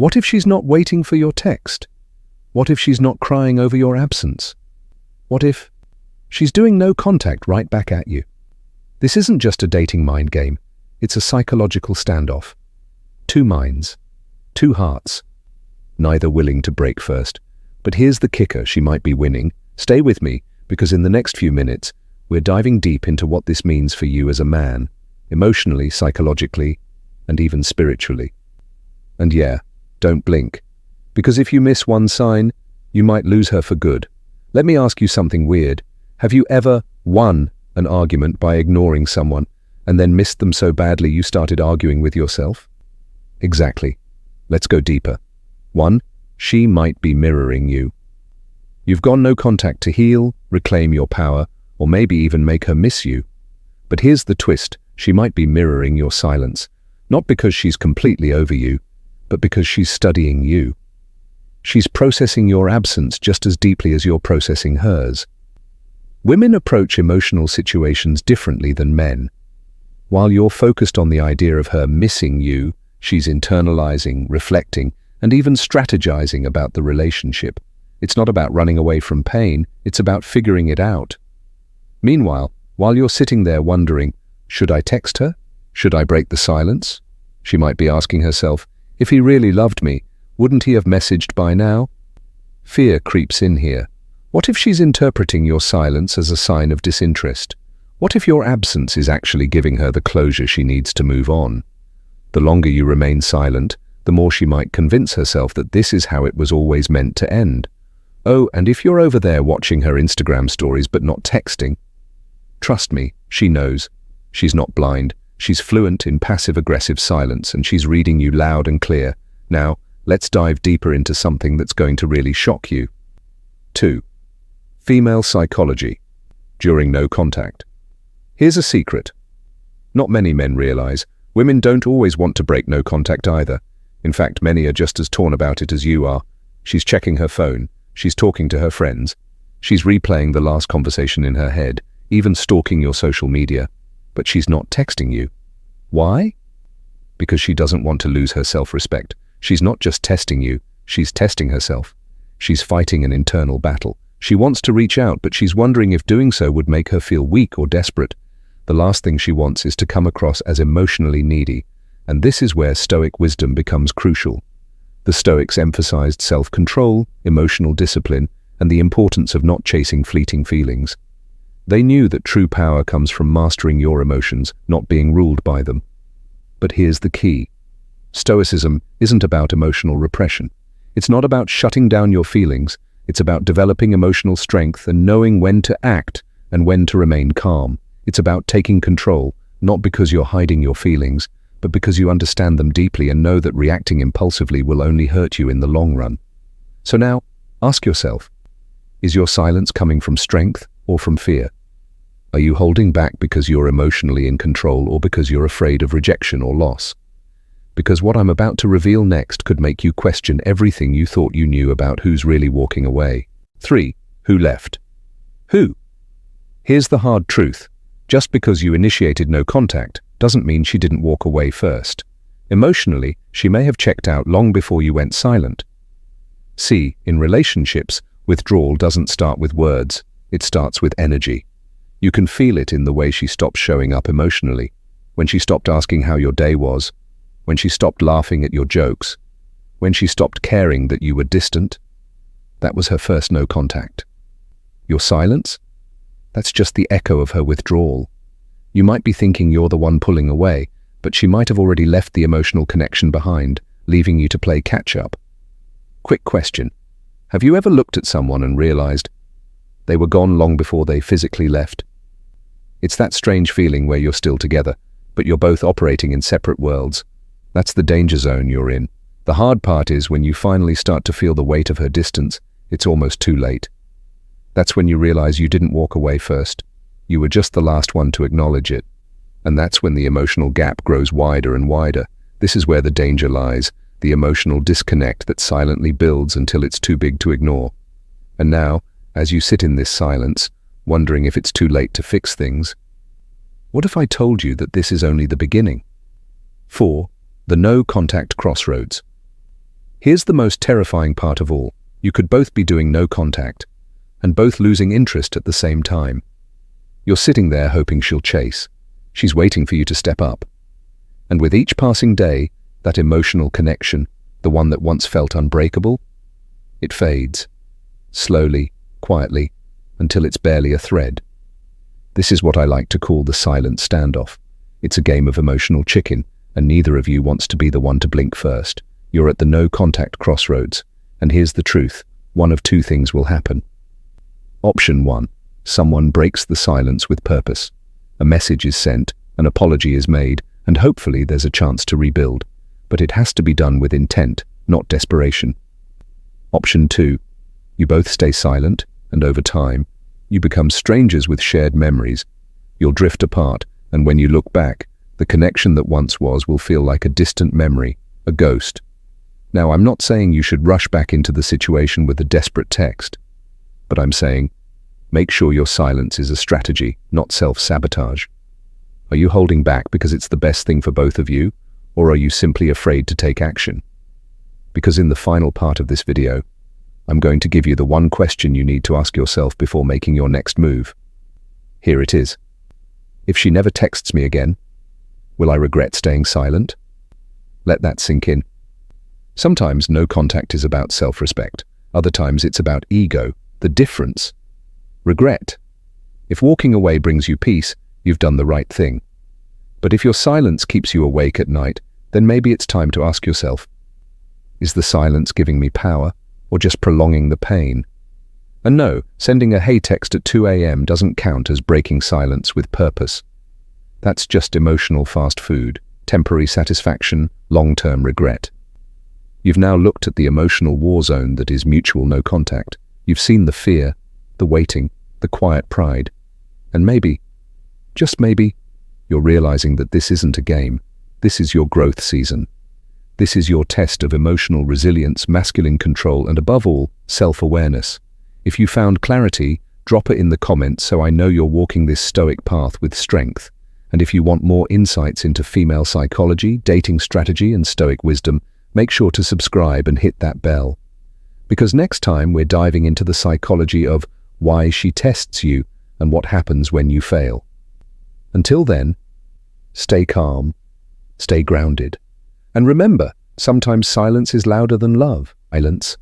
What if she's not waiting for your text? What if she's not crying over your absence? What if she's doing no contact right back at you? This isn't just a dating mind game. It's a psychological standoff. Two minds, two hearts, neither willing to break first. But here's the kicker, she might be winning. Stay with me, because in the next few minutes, we're diving deep into what this means for you as a man, emotionally, psychologically, and even spiritually. And yeah, don't blink, because if you miss one sign, you might lose her for good. Let me ask you something weird. Have you ever won an argument by ignoring someone and then missed them so badly you started arguing with yourself? Exactly. Let's go deeper. 1. She might be mirroring you. You've gone no contact to heal, reclaim your power, or maybe even make her miss you. But here's the twist. She might be mirroring your silence, not because she's completely over you, but because she's studying you. She's processing your absence just as deeply as you're processing hers. Women approach emotional situations differently than men. While you're focused on the idea of her missing you, she's internalizing, reflecting, and even strategizing about the relationship. It's not about running away from pain, it's about figuring it out. Meanwhile, while you're sitting there wondering, should I text her? Should I break the silence? She might be asking herself, if he really loved me, wouldn't he have messaged by now? Fear creeps in here. What if she's interpreting your silence as a sign of disinterest? What if your absence is actually giving her the closure she needs to move on? The longer you remain silent, the more she might convince herself that this is how it was always meant to end. Oh, and if you're over there watching her Instagram stories but not texting, trust me, she knows. She's not blind. She's fluent in passive-aggressive silence, and she's reading you loud and clear. Now, let's dive deeper into something that's going to really shock you. 2. Female psychology during no contact. Here's a secret. Not many men realize women don't always want to break no contact either. In fact, many are just as torn about it as you are. She's checking her phone. She's talking to her friends. She's replaying the last conversation in her head, even stalking your social media. But she's not texting you. Why? Because she doesn't want to lose her self-respect. She's not just testing you, she's testing herself. She's fighting an internal battle. She wants to reach out, but she's wondering if doing so would make her feel weak or desperate. The last thing she wants is to come across as emotionally needy. And this is where Stoic wisdom becomes crucial. The Stoics emphasized self-control, emotional discipline, and the importance of not chasing fleeting feelings. They knew that true power comes from mastering your emotions, not being ruled by them. But here's the key. Stoicism isn't about emotional repression. It's not about shutting down your feelings. It's about developing emotional strength and knowing when to act and when to remain calm. It's about taking control, not because you're hiding your feelings, but because you understand them deeply and know that reacting impulsively will only hurt you in the long run. So now, ask yourself, is your silence coming from strength or from fear? Are you holding back because you're emotionally in control or because you're afraid of rejection or loss? Because what I'm about to reveal next could make you question everything you thought you knew about who's really walking away. 3. Who left? Who? Here's the hard truth. Just because you initiated no contact doesn't mean she didn't walk away first. Emotionally, she may have checked out long before you went silent. See, in relationships, withdrawal doesn't start with words, it starts with energy. You can feel it in the way she stopped showing up emotionally, when she stopped asking how your day was, when she stopped laughing at your jokes, when she stopped caring that you were distant. That was her first no contact. Your silence? That's just the echo of her withdrawal. You might be thinking you're the one pulling away, but she might have already left the emotional connection behind, leaving you to play catch-up. Quick question. Have you ever looked at someone and realized they were gone long before they physically left? It's that strange feeling where you're still together, but you're both operating in separate worlds. That's the danger zone you're in. The hard part is when you finally start to feel the weight of her distance, it's almost too late. That's when you realize you didn't walk away first. You were just the last one to acknowledge it. And that's when the emotional gap grows wider and wider. This is where the danger lies, the emotional disconnect that silently builds until it's too big to ignore. And now, as you sit in this silence, wondering if it's too late to fix things, what if I told you that this is only the beginning? 4. The no-contact crossroads. Here's the most terrifying part of all. You could both be doing no contact, and both losing interest at the same time. You're sitting there hoping she'll chase. She's waiting for you to step up. And with each passing day, that emotional connection, the one that once felt unbreakable, it fades. Slowly, quietly, until it's barely a thread. This is what I like to call the silent standoff. It's a game of emotional chicken, and neither of you wants to be the one to blink first. You're at the no-contact crossroads, and here's the truth. One of two things will happen. Option 1. Someone breaks the silence with purpose. A message is sent, an apology is made, and hopefully there's a chance to rebuild. But it has to be done with intent, not desperation. Option 2. You both stay silent, and over time, you become strangers with shared memories. You'll drift apart, and when you look back, the connection that once was will feel like a distant memory, a ghost. Now, I'm not saying you should rush back into the situation with a desperate text, but I'm saying, make sure your silence is a strategy, not self-sabotage. Are you holding back because it's the best thing for both of you, or are you simply afraid to take action? Because in the final part of this video, I'm going to give you the one question you need to ask yourself before making your next move. Here it is. If she never texts me again, will I regret staying silent? Let that sink in. Sometimes no contact is about self-respect. Other times it's about ego, the difference. Regret. If walking away brings you peace, you've done the right thing. But if your silence keeps you awake at night, then maybe it's time to ask yourself, is the silence giving me power, or just prolonging the pain? And no, sending a hey text at 2 a.m. doesn't count as breaking silence with purpose. That's just emotional fast food, temporary satisfaction, long-term regret. You've now looked at the emotional war zone that is mutual no contact. You've seen the fear, the waiting, the quiet pride. And maybe, just maybe, you're realizing that this isn't a game. This is your growth season. This is your test of emotional resilience, masculine control, and above all, self-awareness. If you found clarity, drop it in the comments so I know you're walking this stoic path with strength. And if you want more insights into female psychology, dating strategy, and stoic wisdom, make sure to subscribe and hit that bell. Because next time we're diving into the psychology of why she tests you and what happens when you fail. Until then, stay calm, stay grounded. And remember, sometimes silence is louder than love. Silence